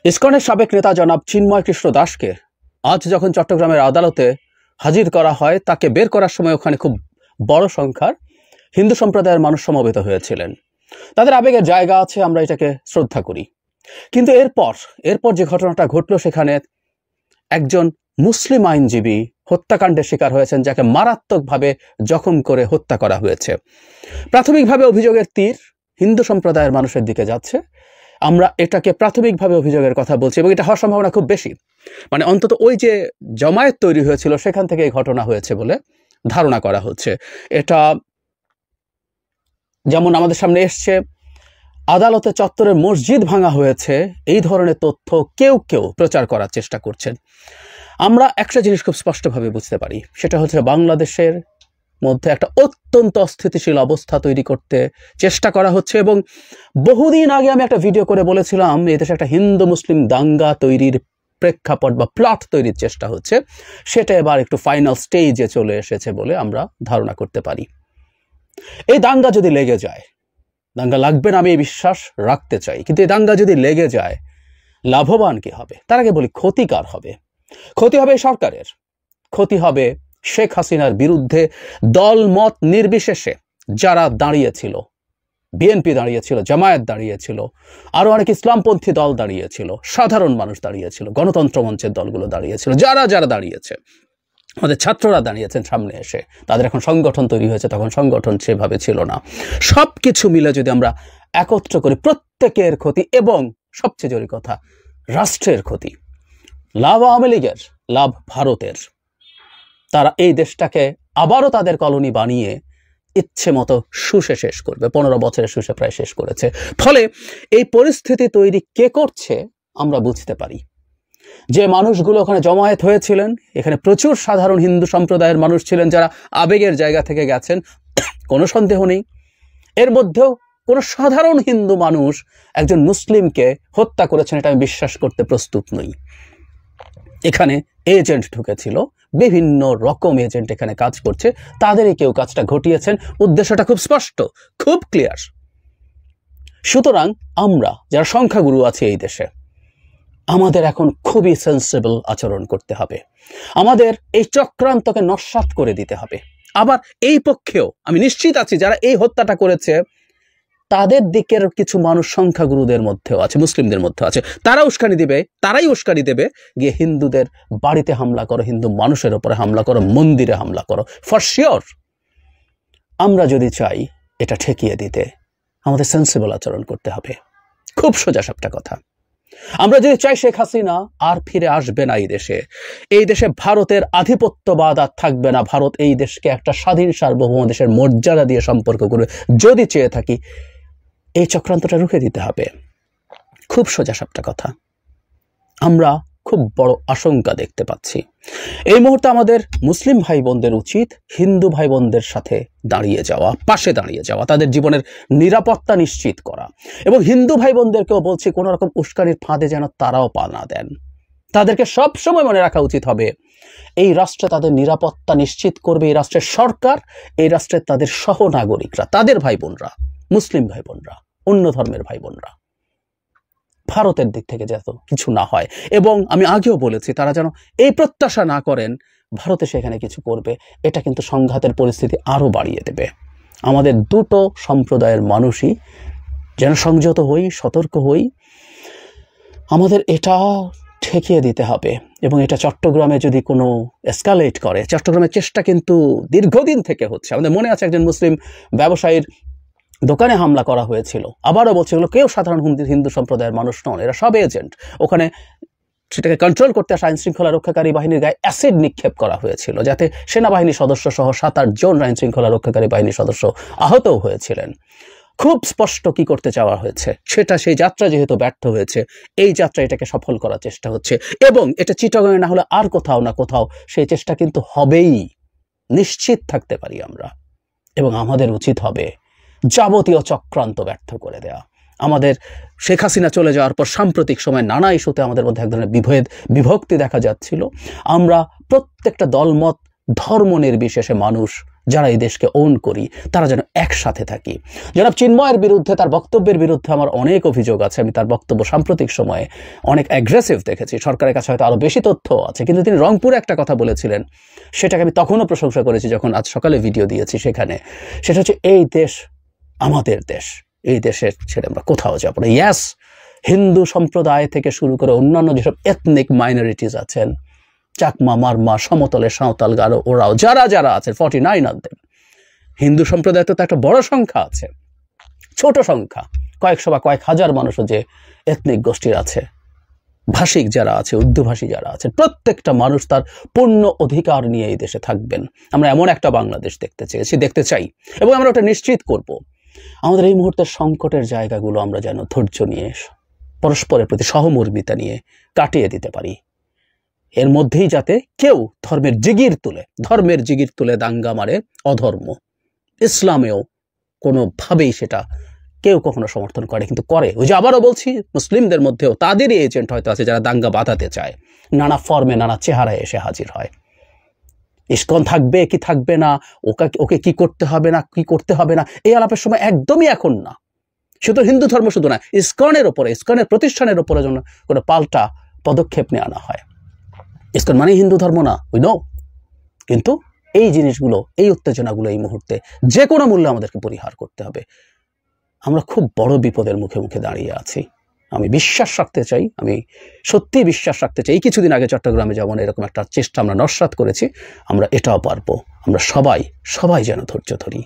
ইসকনের সাবেক নেতা জনাব চিন্ময় কৃষ্ণ দাসকে আজ যখন চট্টগ্রামের আদালতে হাজির করা হয়, তাকে বের করার সময় ওখানে খুব বড় সংখ্যার হিন্দু সম্প্রদায়ের মানুষ সমবেত হয়েছিলেন। তাদের আবেগের জায়গা আছে, আমরা এটাকে শ্রদ্ধা করি। কিন্তু এরপর যে ঘটনাটা ঘটল, সেখানে একজন মুসলিম আইনজীবী হত্যাকাণ্ডের শিকার হয়েছেন, যাকে মারাত্মকভাবে জখম করে হত্যা করা হয়েছে। প্রাথমিকভাবে অভিযোগের তীর হিন্দু সম্প্রদায়ের মানুষের দিকে যাচ্ছে। আমরা এটাকে প্রাথমিকভাবে অভিযোগের কথা বলছি এবং এটা হওয়ার সম্ভাবনা খুব বেশি। মানে অন্তত ওই যে জমায়েত তৈরি হয়েছিল সেখান থেকে এই ঘটনা হয়েছে বলে ধারণা করা হচ্ছে। এটা যেমন আমাদের সামনে এসছে, আদালতে চত্বরের মসজিদ ভাঙা হয়েছে, এই ধরনের তথ্য কেউ প্রচার করার চেষ্টা করছেন। আমরা একটা জিনিস খুব স্পষ্টভাবে বুঝতে পারি, সেটা হচ্ছে বাংলাদেশের মধ্যে একটা অত্যন্ত অস্থিতিশীল অবস্থা তৈরি করতে চেষ্টা করা হচ্ছে। এবং বহুদিন আগে আমি একটা ভিডিও করে বলেছিলাম, এদেশে একটা হিন্দু মুসলিম দাঙ্গা তৈরির প্রেক্ষাপট বা প্লট তৈরির চেষ্টা হচ্ছে। সেটা এবার একটু ফাইনাল স্টেজে চলে এসেছে বলে আমরা ধারণা করতে পারি। এই দাঙ্গা যদি লেগে যায়, দাঙ্গা লাগবে না আমি এই বিশ্বাস রাখতে চাই, কিন্তু এই দাঙ্গা যদি লেগে যায়, লাভবান কি হবে? তার আগে বলি, ক্ষতিকার হবে। ক্ষতি হবে সরকারের, ক্ষতি হবে শেখ হাসিনার বিরুদ্ধে দল মত নির্বিশেষে যারা দাঁড়িয়েছিল, বিএনপি দাঁড়িয়েছিল, জামায়াত দাঁড়িয়েছিল, আরো অনেক ইসলামপন্থী দল দাঁড়িয়েছিল, সাধারণ মানুষ দাঁড়িয়েছিল, গণতন্ত্র মঞ্চের দলগুলো দাঁড়িয়েছিল, যারা দাঁড়িয়েছে, আমাদের ছাত্ররা দাঁড়িয়েছেন সামনে এসে। তাদের এখন সংগঠন তৈরি হয়েছে, তখন সংগঠন সেভাবে ছিল না। সবকিছু মিলে যদি আমরা একত্র করি, প্রত্যেকের ক্ষতি এবং সবচেয়ে জরুরি কথা, রাষ্ট্রের ক্ষতি। লাভ আওয়ামী লীগের, লাভ ভারতের। তারা এই দেশটাকে আবারও তাদের কলোনি বানিয়ে ইচ্ছে মতো শুষে শেষ করবে। 15 বছরের শুষে প্রায় শেষ করেছে। ফলে এই পরিস্থিতি তৈরি কে করছে আমরা বুঝতে পারি। যে মানুষগুলো ওখানে জমায়েত হয়েছিলেন, এখানে প্রচুর সাধারণ হিন্দু সম্প্রদায়ের মানুষ ছিলেন যারা আবেগের জায়গা থেকে গেছেন, কোনো সন্দেহ নেই। এর মধ্যেও কোনো সাধারণ হিন্দু মানুষ একজন মুসলিমকে হত্যা করেছেন, এটা আমি বিশ্বাস করতে প্রস্তুত নই। এখানে এজেন্ট ঢুকেছিল, বিভিন্ন রকম এজেন্ট এখানে কাজ করছে, তাদেরই কেউ কাজটা ঘটিয়েছেন। উদ্দেশ্যটা খুব স্পষ্ট, খুব ক্লিয়ার। সুতরাং আমরা যারা সংখ্যাগুরু আছে এই দেশে, আমাদের এখন খুবই সেন্সিবল আচরণ করতে হবে। আমাদের এই চক্রান্তকে নস্যাৎ করে দিতে হবে। আবার এই পক্ষেও আমি নিশ্চিত আছি, যারা এই হত্যাটা করেছে তাদের দিকের কিছু মানুষ সংখ্যাগুরুদের মধ্যেও আছে, মুসলিমদের মধ্যেও আছে। তারাই উস্কানি দেবে গিয়ে হিন্দুদের বাড়িতে হামলা করো, হিন্দু মানুষের উপরে হামলা করো, মন্দিরে হামলা করো। ফর শিওর আমরা যদি চাই এটা ঠেকিয়ে দিতে, আমাদের সেন্সিবল আচরণ করতে হবে। খুব সোজা সাপটা কথা। আমরা যদি চাই শেখ হাসিনা আর ফিরে আসবে না এই দেশে ভারতের আধিপত্যবাদ আর থাকবে না, ভারত এই দেশকে একটা স্বাধীন সার্বভৌম দেশের মর্যাদা দিয়ে সম্পর্ক করবে, যদি চেয়ে থাকি, এই চক্রান্তটা রুখে দিতে হবে। খুব সোজা সাপটা কথা। আমরা খুব বড় আশঙ্কা দেখতে পাচ্ছি। এই মুহূর্তে আমাদের মুসলিম ভাই বোনদের উচিত হিন্দু ভাই বোনদের সাথে দাঁড়িয়ে যাওয়া, পাশে দাঁড়িয়ে যাওয়া, তাদের জীবনের নিরাপত্তা নিশ্চিত করা। এবং হিন্দু ভাই বোনদেরকেও বলছি, কোনো রকম উস্কানির ফাঁদে যেন তারাও পা না দেন। তাদেরকে সবসময় মনে রাখা উচিত হবে, এই রাষ্ট্রে তাদের নিরাপত্তা নিশ্চিত করবে এই রাষ্ট্রের সরকার, এই রাষ্ট্রের তাদের সহনাগরিকরা, তাদের ভাই বোনরা, মুসলিম ভাই বোনরা, অন্য ধর্মের ভাই বোনরা। ভারতের দিক থেকে যত কিছু না হয়, এবং আমি আগেও বলেছি, তারা যেন এই প্রত্যাশা না করেন ভারতে সেখানে কিছু করবে। এটা কিন্তু সংঘাতের পরিস্থিতি আরো বাড়িয়ে দেবে। আমাদের দুটো সম্প্রদায়ের মানুষই যেন সংযত হই, সতর্ক হই। আমাদের এটা ঠেকিয়ে দিতে হবে। এবং এটা চট্টগ্রামে যদি কোনো এসকালেট করে, চট্টগ্রামের চেষ্টা কিন্তু দীর্ঘদিন থেকে হচ্ছে। আমাদের মনে আছে, একজন মুসলিম ব্যবসায়ীর দোকানে হামলা করা হয়েছিল। আবারও বলছে, এগুলো কেউ সাধারণ হিন্দু সম্প্রদায়ের মানুষ নন, এরা সব এজেন্ট। ওখানে সেটাকে কন্ট্রোল করতে আসা আইন শৃঙ্খলা রক্ষাকারী বাহিনীর গায়ে অ্যাসিড নিক্ষেপ করা হয়েছিল, যাতে সেনাবাহিনী সদস্য সহ 7-8 জন আইন শৃঙ্খলা রক্ষাকারী বাহিনীর সদস্য আহতও হয়েছিলেন। খুব স্পষ্ট কি করতে চাওয়া হয়েছে, সেটা সেই যাত্রা যেহেতু ব্যর্থ হয়েছে, এই যাত্রা এটাকে সফল করার চেষ্টা হচ্ছে। এবং এটা চিটাগাঙে না হলে আর কোথাও না কোথাও সেই চেষ্টা কিন্তু হবেই, নিশ্চিত থাকতে পারি আমরা। এবং আমাদের উচিত হবে যাবতীয় চক্রান্ত ব্যর্থ করে দেয়া। আমাদের শেখ হাসিনা চলে যাওয়ার পর সাম্প্রতিক সময় নানা ইস্যুতে আমাদের মধ্যে এক ধরনের বিভক্তি দেখা যাচ্ছিল। আমরা প্রত্যেকটা দলমত, ধর্ম নির্বিশেষে মানুষ যারা এই দেশকে ওন করি, তারা যেন একসাথে থাকি। জনাব চিন্ময়ের বিরুদ্ধে, তার বক্তব্যের বিরুদ্ধে আমার অনেক অভিযোগ আছে। আমি তার বক্তব্য সাম্প্রতিক সময়ে অনেক অ্যাগ্রেসিভ দেখেছি, সরকারের কাছে হয়তো আরও বেশি তথ্য আছে, কিন্তু তিনি রংপুরে একটা কথা বলেছিলেন, সেটাকে আমি তখনও প্রশংসা করেছি যখন আজ সকালে ভিডিও দিয়েছি সেখানে। সেটা হচ্ছে, এই দেশ আমাদের দেশ, এই দেশের ছেড়ে আমরা কোথাও যাব না। ইয়াস, হিন্দু সম্প্রদায় থেকে শুরু করে অন্যান্য যেসব এথনিক মাইনরিটিস আছেন, চাকমা, মারমা, সমতলে সাঁওতাল, গারো, ওরাও, যারা যারা আছে 49 অফ দেম, হিন্দু সম্প্রদায় তো একটা বড় সংখ্যা আছে, ছোট সংখ্যা, কয়েকশো বা কয়েক হাজার মানুষও যে এথনিক গোষ্ঠীর আছে, ভাষিক যারা আছে, উর্দুভাষী যারা আছে, প্রত্যেকটা মানুষ তার পূর্ণ অধিকার নিয়ে এই দেশে থাকবেন। আমরা এমন একটা বাংলাদেশ দেখতে চাই, এবং আমরা ওটা নিশ্চিত করব। আমাদের এই মুহূর্তের সংকটের জায়গাগুলো আমরা যেন ধৈর্য নিয়ে, পরস্পরের প্রতি সহমর্মিতা নিয়ে কাটিয়ে দিতে পারি। এর মধ্যেই যাতে কেউ ধর্মের জিগির তুলে দাঙ্গা মারে অধর্ম, ইসলামেও কোনোভাবেই সেটা কেউ কখনো সমর্থন করে, কিন্তু করে। ওই যে আবারও বলছি, মুসলিমদের মধ্যেও তাদেরই এজেন্ট হয়তো আছে যারা দাঙ্গা বাঁধাতে চায়, নানা ফর্মে, নানা চেহারায় এসে হাজির হয়। ইসকন থাকবে কি থাকবে না, ওকে কি করতে হবে না, কি করতে হবে না, এই আলাপের সময় একদমই এখন না। শুধু হিন্দু ধর্ম শুধু না, ইসকনের ওপরে, ইসকনের প্রতিষ্ঠানের ওপরে যেন কোনো পাল্টা পদক্ষেপ নিয়ে আনা হয়। ইসকন মানে হিন্দু ধর্ম না, উই নো, কিন্তু এই জিনিসগুলো, এই উত্তেজনাগুলো এই মুহূর্তে যে কোনো মূল্যে আমাদেরকে পরিহার করতে হবে। আমরা খুব বড় বিপদের মুখে মুখে দাঁড়িয়ে আছি। আমি বিশ্বাস রাখতে চাই, আমি সত্যি বিশ্বাস রাখতে চাই, কিছুদিন আগে চট্টগ্রামে যেমন এরকম একটা চেষ্টা আমরা নস্যাৎ করেছি, আমরা এটাও পারবো। আমরা সবাই যেন ধৈর্য ধরি।